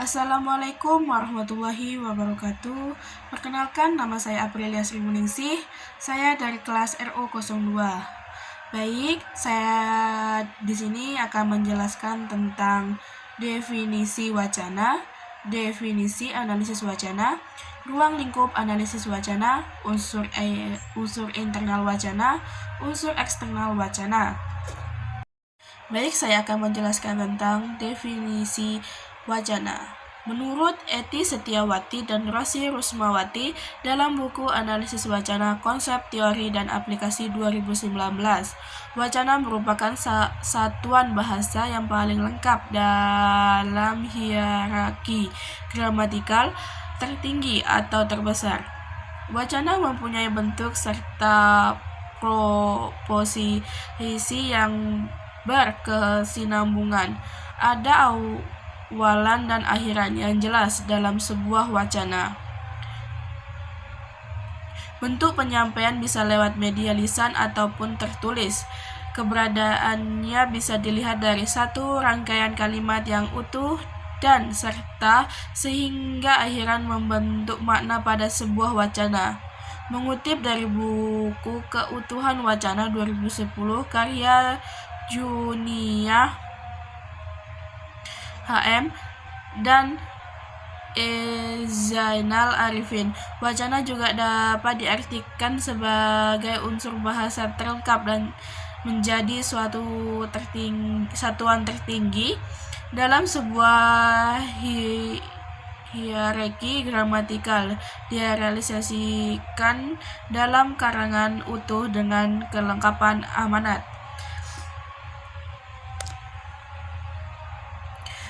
Assalamualaikum warahmatullahi wabarakatuh. Perkenalkan, nama saya Aprilia Sri Muningsih. Saya dari kelas RO02. Baik, saya di sini akan menjelaskan tentang definisi wacana, definisi analisis wacana, ruang lingkup analisis wacana, unsur internal wacana, unsur eksternal wacana. Baik, saya akan menjelaskan tentang definisi wacana. Menurut Eti Setiawati dan Rosi Rusmawati dalam buku Analisis Wacana, Konsep Teori dan Aplikasi 2019, wacana merupakan satuan bahasa yang paling lengkap dalam hierarki gramatikal tertinggi atau terbesar. Wacana mempunyai bentuk serta proposisi yang berkesinambungan. Ada awalan dan akhiran yang jelas dalam sebuah wacana. Bentuk penyampaian bisa lewat media lisan ataupun tertulis. Keberadaannya bisa dilihat dari satu rangkaian kalimat yang utuh dan serta sehingga akhiran membentuk makna pada sebuah wacana. Mengutip dari buku Keutuhan Wacana 2010 karya Junia HM dan Zainal Arifin, wacana juga dapat diartikan sebagai unsur bahasa terlengkap dan menjadi satuan tertinggi dalam sebuah hierarki gramatikal. Direalisasikan dalam karangan utuh dengan kelengkapan amanat.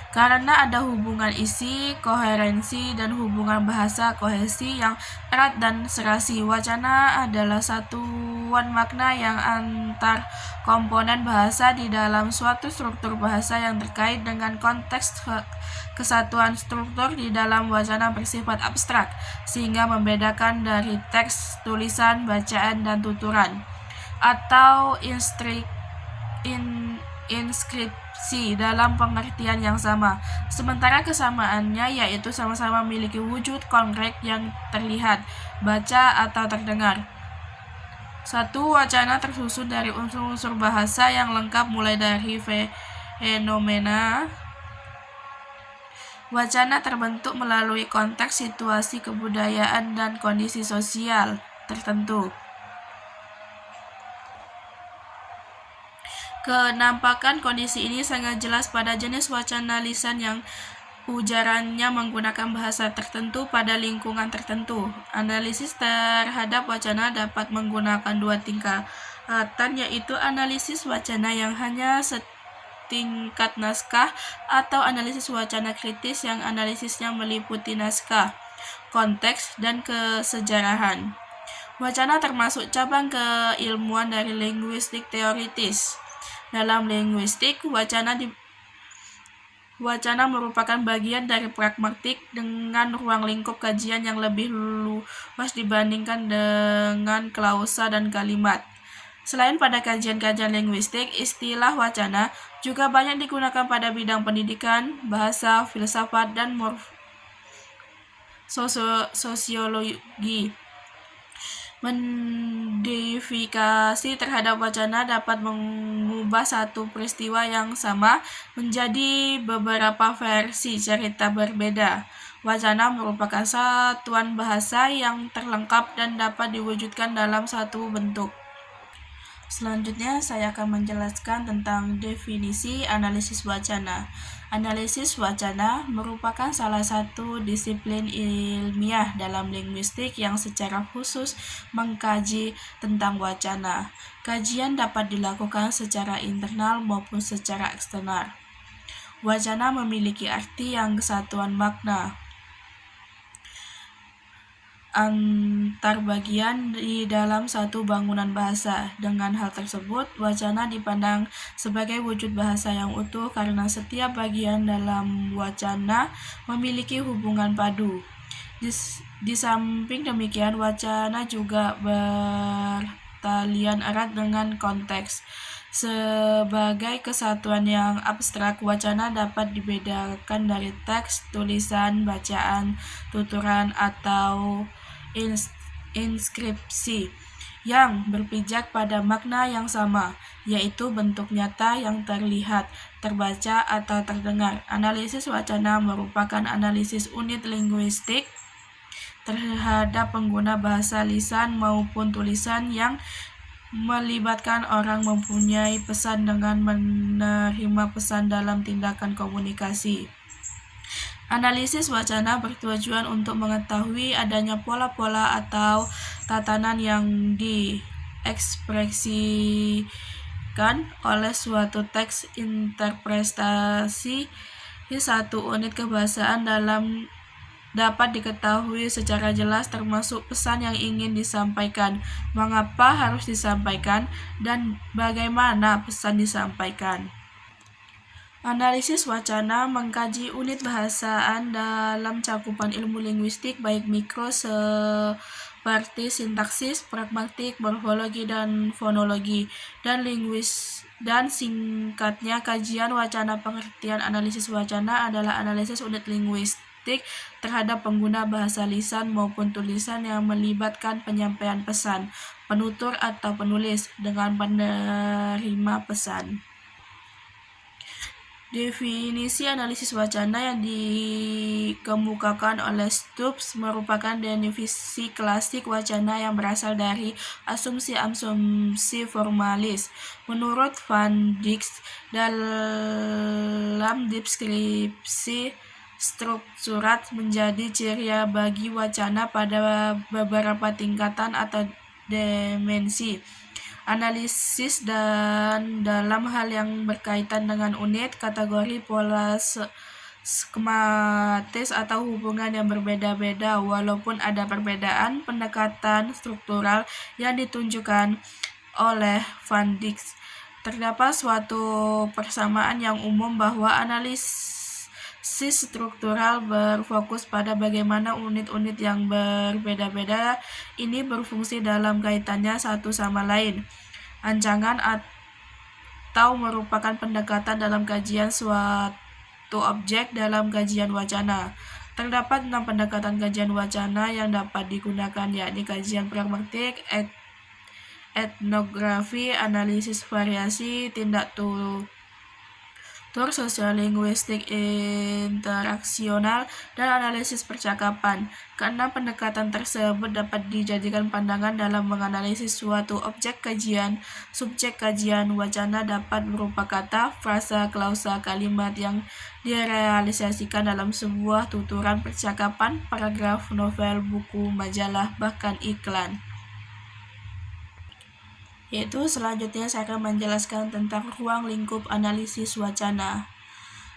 Karena ada hubungan isi, koherensi, dan hubungan bahasa kohesi yang erat dan serasi, wacana adalah satuan makna yang antar komponen bahasa di dalam suatu struktur bahasa yang terkait dengan konteks. Kesatuan struktur di dalam wacana bersifat abstrak, sehingga membedakan dari teks, tulisan, bacaan, dan tuturan, atau inskripsi dalam pengertian yang sama. Sementara kesamaannya yaitu sama-sama memiliki wujud konkret yang terlihat, baca, atau terdengar. Satu wacana tersusun dari unsur-unsur bahasa yang lengkap mulai dari fenomena. Wacana terbentuk melalui konteks, situasi, kebudayaan, dan kondisi sosial tertentu. Kenampakan kondisi ini sangat jelas pada jenis wacana lisan yang ujarannya menggunakan bahasa tertentu pada lingkungan tertentu. Analisis terhadap wacana dapat menggunakan dua tingkatan, yaitu analisis wacana yang hanya setingkat naskah atau analisis wacana kritis yang analisisnya meliputi naskah, konteks, dan kesejarahan. Wacana termasuk cabang keilmuan dari linguistik teoritis. Dalam linguistik, wacana merupakan bagian dari pragmatik dengan ruang lingkup kajian yang lebih luas dibandingkan dengan klausa dan kalimat. Selain pada kajian-kajian linguistik, istilah wacana juga banyak digunakan pada bidang pendidikan, bahasa, filsafat, dan sosiologi. Modifikasi terhadap wacana dapat mengubah satu peristiwa yang sama menjadi beberapa versi cerita berbeda. Wacana merupakan satuan bahasa yang terlengkap dan dapat diwujudkan dalam satu bentuk. Selanjutnya, saya akan menjelaskan tentang definisi analisis wacana. Analisis wacana merupakan salah satu disiplin ilmiah dalam linguistik yang secara khusus mengkaji tentang wacana. Kajian dapat dilakukan secara internal maupun secara eksternal. Wacana memiliki arti yang kesatuan makna antar bagian di dalam satu bangunan bahasa. Dengan hal tersebut, wacana dipandang sebagai wujud bahasa yang utuh karena setiap bagian dalam wacana memiliki hubungan padu. Di samping demikian, wacana juga bertalian erat dengan konteks. Sebagai kesatuan yang abstrak, wacana dapat dibedakan dari teks, tulisan, bacaan, tuturan, atau inskripsi yang berpijak pada makna yang sama, yaitu bentuk nyata yang terlihat, terbaca, atau terdengar. Analisis wacana merupakan analisis unit linguistik terhadap pengguna bahasa lisan maupun tulisan yang melibatkan orang mempunyai pesan dengan menerima pesan dalam tindakan komunikasi. Analisis wacana bertujuan untuk mengetahui adanya pola-pola atau tatanan yang diekspresikan oleh suatu teks interpretasi satu unit kebahasaan dapat diketahui secara jelas, termasuk pesan yang ingin disampaikan, mengapa harus disampaikan, dan bagaimana pesan disampaikan. Analisis wacana mengkaji unit bahasaan dalam cakupan ilmu linguistik baik mikro seperti sintaksis, pragmatik, morfologi, dan fonologi, dan singkatnya kajian wacana. Pengertian analisis wacana adalah analisis unit linguistik terhadap pengguna bahasa lisan maupun tulisan yang melibatkan penyampaian pesan, penutur atau penulis, dengan penerima pesan. Definisi analisis wacana yang dikemukakan oleh Stubbs merupakan definisi klasik wacana yang berasal dari asumsi-asumsi formalis. Menurut Van Dijk, dalam deskripsi strukturat menjadi ciri bagi wacana pada beberapa tingkatan atau dimensi analisis, dan dalam hal yang berkaitan dengan unit, kategori, pola skematis, atau hubungan yang berbeda-beda. Walaupun ada perbedaan pendekatan struktural yang ditunjukkan oleh Van Dijk, terdapat suatu persamaan yang umum bahwa analisis struktural berfokus pada bagaimana unit-unit yang berbeda-beda ini berfungsi dalam kaitannya satu sama lain. Ancangan atau merupakan pendekatan dalam kajian suatu objek dalam kajian wacana. Terdapat 6 pendekatan kajian wacana yang dapat digunakan, yakni kajian pragmatik, etnografi, analisis variasi, tindak tutur, sosiolinguistik interaksional, dan analisis percakapan. Keenam pendekatan tersebut dapat dijadikan pandangan dalam menganalisis suatu objek kajian. Subjek kajian wacana dapat berupa kata, frasa, klausa, kalimat yang direalisasikan dalam sebuah tuturan percakapan, paragraf, novel, buku, majalah, bahkan iklan. Selanjutnya saya akan menjelaskan tentang ruang lingkup analisis wacana.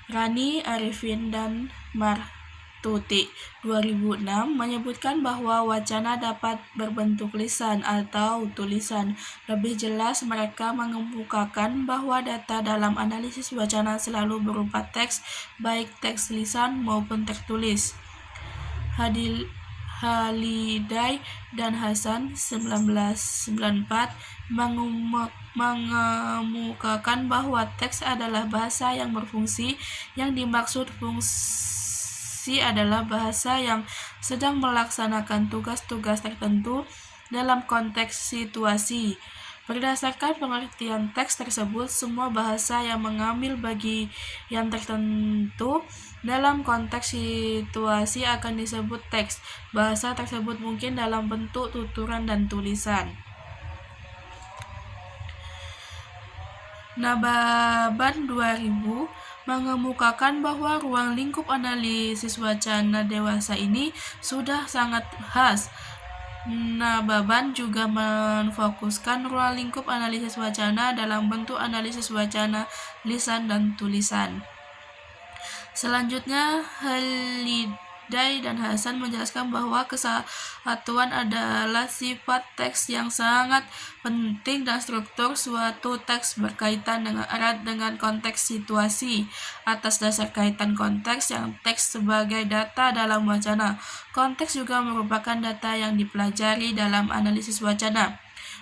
Rani, Arifin, dan Martuti 2006 menyebutkan bahwa wacana dapat berbentuk lisan atau tulisan. Lebih jelas, mereka mengemukakan bahwa data dalam analisis wacana selalu berupa teks, baik teks lisan maupun tertulis. Halliday dan Hasan 1994 mengemukakan bahwa teks adalah bahasa yang berfungsi. Yang dimaksud fungsi adalah bahasa yang sedang melaksanakan tugas-tugas tertentu dalam konteks situasi. Berdasarkan pengertian teks tersebut, semua bahasa yang mengambil bagian tertentu dalam konteks situasi akan disebut teks. Bahasa tersebut mungkin dalam bentuk tuturan dan tulisan. Nababan 2000 mengemukakan bahwa ruang lingkup analisis wacana dewasa ini sudah sangat khas. Nababan juga memfokuskan ruang lingkup analisis wacana dalam bentuk analisis wacana lisan dan tulisan. Selanjutnya, Halliday dan Hasan menjelaskan bahwa kesatuan adalah sifat teks yang sangat penting dan struktur suatu teks berkaitan erat dengan konteks situasi. Atas dasar kaitan konteks yang teks sebagai data dalam wacana, konteks juga merupakan data yang dipelajari dalam analisis wacana.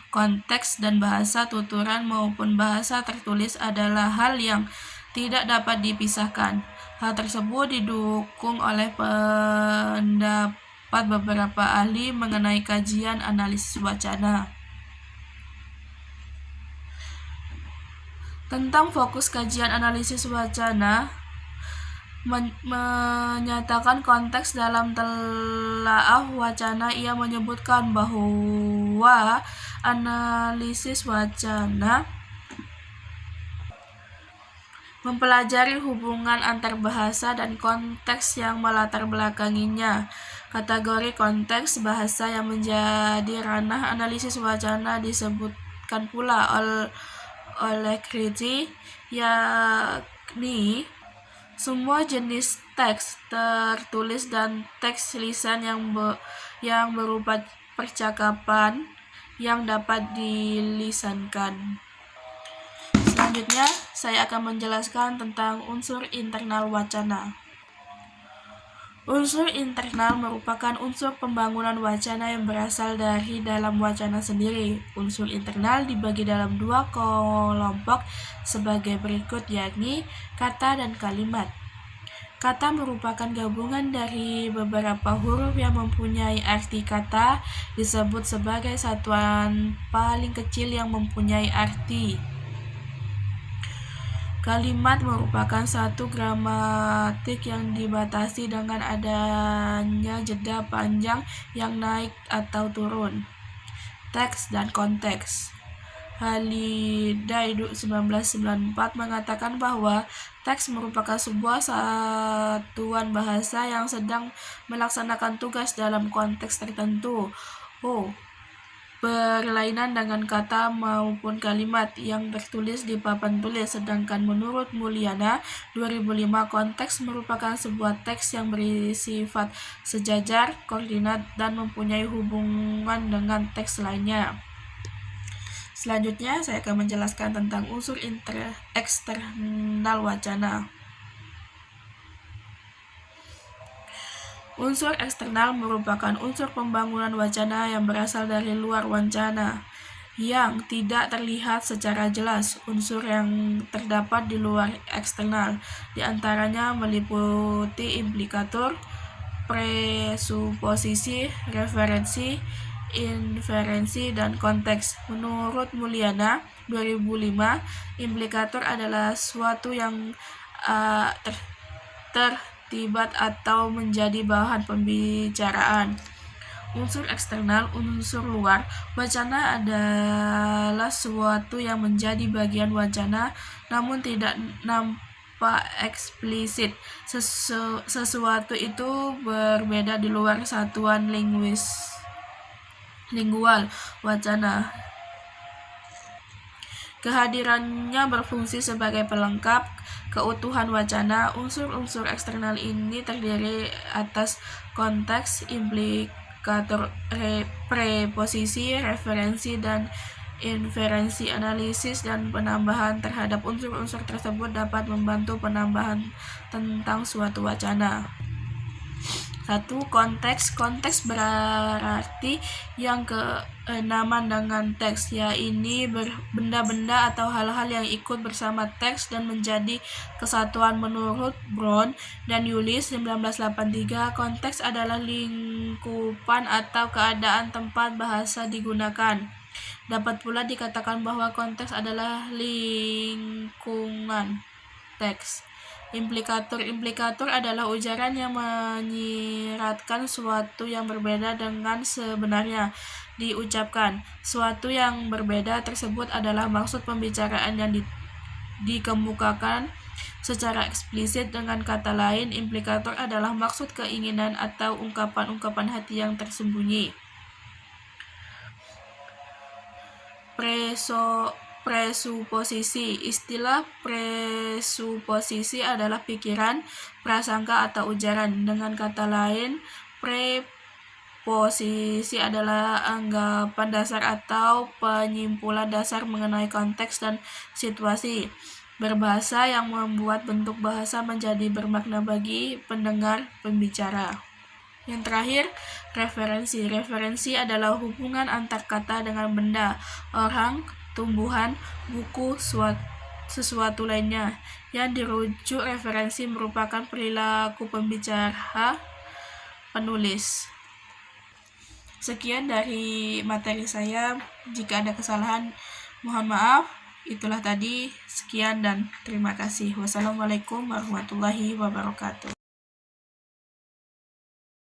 Konteks dan bahasa tuturan maupun bahasa tertulis adalah hal yang tidak dapat dipisahkan. Hal tersebut didukung oleh pendapat beberapa ahli mengenai kajian analisis wacana. Tentang fokus kajian analisis wacana, menyatakan konteks dalam telaah wacana. Ia menyebutkan bahwa analisis wacana mempelajari hubungan antar bahasa dan konteks yang melatar belakanginya. Kategori konteks bahasa yang menjadi ranah analisis wacana disebutkan pula oleh Kriti, yakni semua jenis teks tertulis dan teks lisan yang berupa percakapan yang dapat dilisankan. Selanjutnya, saya akan menjelaskan tentang unsur internal wacana. Unsur internal merupakan unsur pembangunan wacana yang berasal dari dalam wacana sendiri. Unsur internal dibagi dalam dua kelompok sebagai berikut, yakni kata dan kalimat. Kata merupakan gabungan dari beberapa huruf yang mempunyai arti. Kata disebut sebagai satuan paling kecil yang mempunyai arti. Kalimat merupakan satu gramatik yang dibatasi dengan adanya jeda panjang yang naik atau turun. Teks dan konteks. Halliday 1994 mengatakan bahwa teks merupakan sebuah satuan bahasa yang sedang melaksanakan tugas dalam konteks tertentu. Berlainan dengan kata maupun kalimat yang tertulis di papan tulis. Sedangkan menurut Mulyana 2005, konteks merupakan sebuah teks yang bersifat sejajar, koordinat, dan mempunyai hubungan dengan teks lainnya. Selanjutnya, saya akan menjelaskan tentang unsur eksternal wacana. Unsur eksternal merupakan unsur pembangunan wacana yang berasal dari luar wacana, yang tidak terlihat secara jelas. Unsur yang terdapat di luar eksternal diantaranya meliputi implikator, presuposisi, referensi, inferensi, dan konteks. Menurut Mulyana 2005, implikator adalah suatu yang terlibat atau menjadi bahan pembicaraan. Unsur eksternal, unsur luar wacana adalah sesuatu yang menjadi bagian wacana namun tidak nampak eksplisit. Sesuatu itu berbeda di luar satuan lingual wacana. Kehadirannya berfungsi sebagai pelengkap keutuhan wacana. Unsur-unsur eksternal ini terdiri atas konteks, implikator, preposisi, referensi, dan inferensi. Analisis dan penambahan terhadap unsur-unsur tersebut dapat membantu penambahan tentang suatu wacana. 1. Konteks. Konteks berarti yang keenaman dengan teks, yaitu benda-benda atau hal-hal yang ikut bersama teks dan menjadi kesatuan. Menurut Brown dan Yulis 1983, konteks adalah lingkupan atau keadaan tempat bahasa digunakan. Dapat pula dikatakan bahwa konteks adalah lingkungan teks. Implikator. Implikator adalah ujaran yang menyiratkan suatu yang berbeda dengan sebenarnya diucapkan. Suatu yang berbeda tersebut adalah maksud pembicaraan yang dikemukakan secara eksplisit. Dengan kata lain, implikator adalah maksud, keinginan, atau ungkapan-ungkapan hati yang tersembunyi. Presuposisi. Istilah presuposisi adalah pikiran, prasangka, atau ujaran. Dengan kata lain, preposisi adalah anggapan dasar atau penyimpulan dasar mengenai konteks dan situasi berbahasa yang membuat bentuk bahasa menjadi bermakna bagi pendengar pembicara. Yang terakhir, referensi. Referensi adalah hubungan antar kata dengan benda, orang, tumbuhan, buku, sesuatu lainnya. Yang dirujuk referensi merupakan perilaku pembicara penulis. Sekian dari materi saya. Jika ada kesalahan, mohon maaf. Itulah tadi. Sekian dan terima kasih. Wassalamualaikum warahmatullahi wabarakatuh.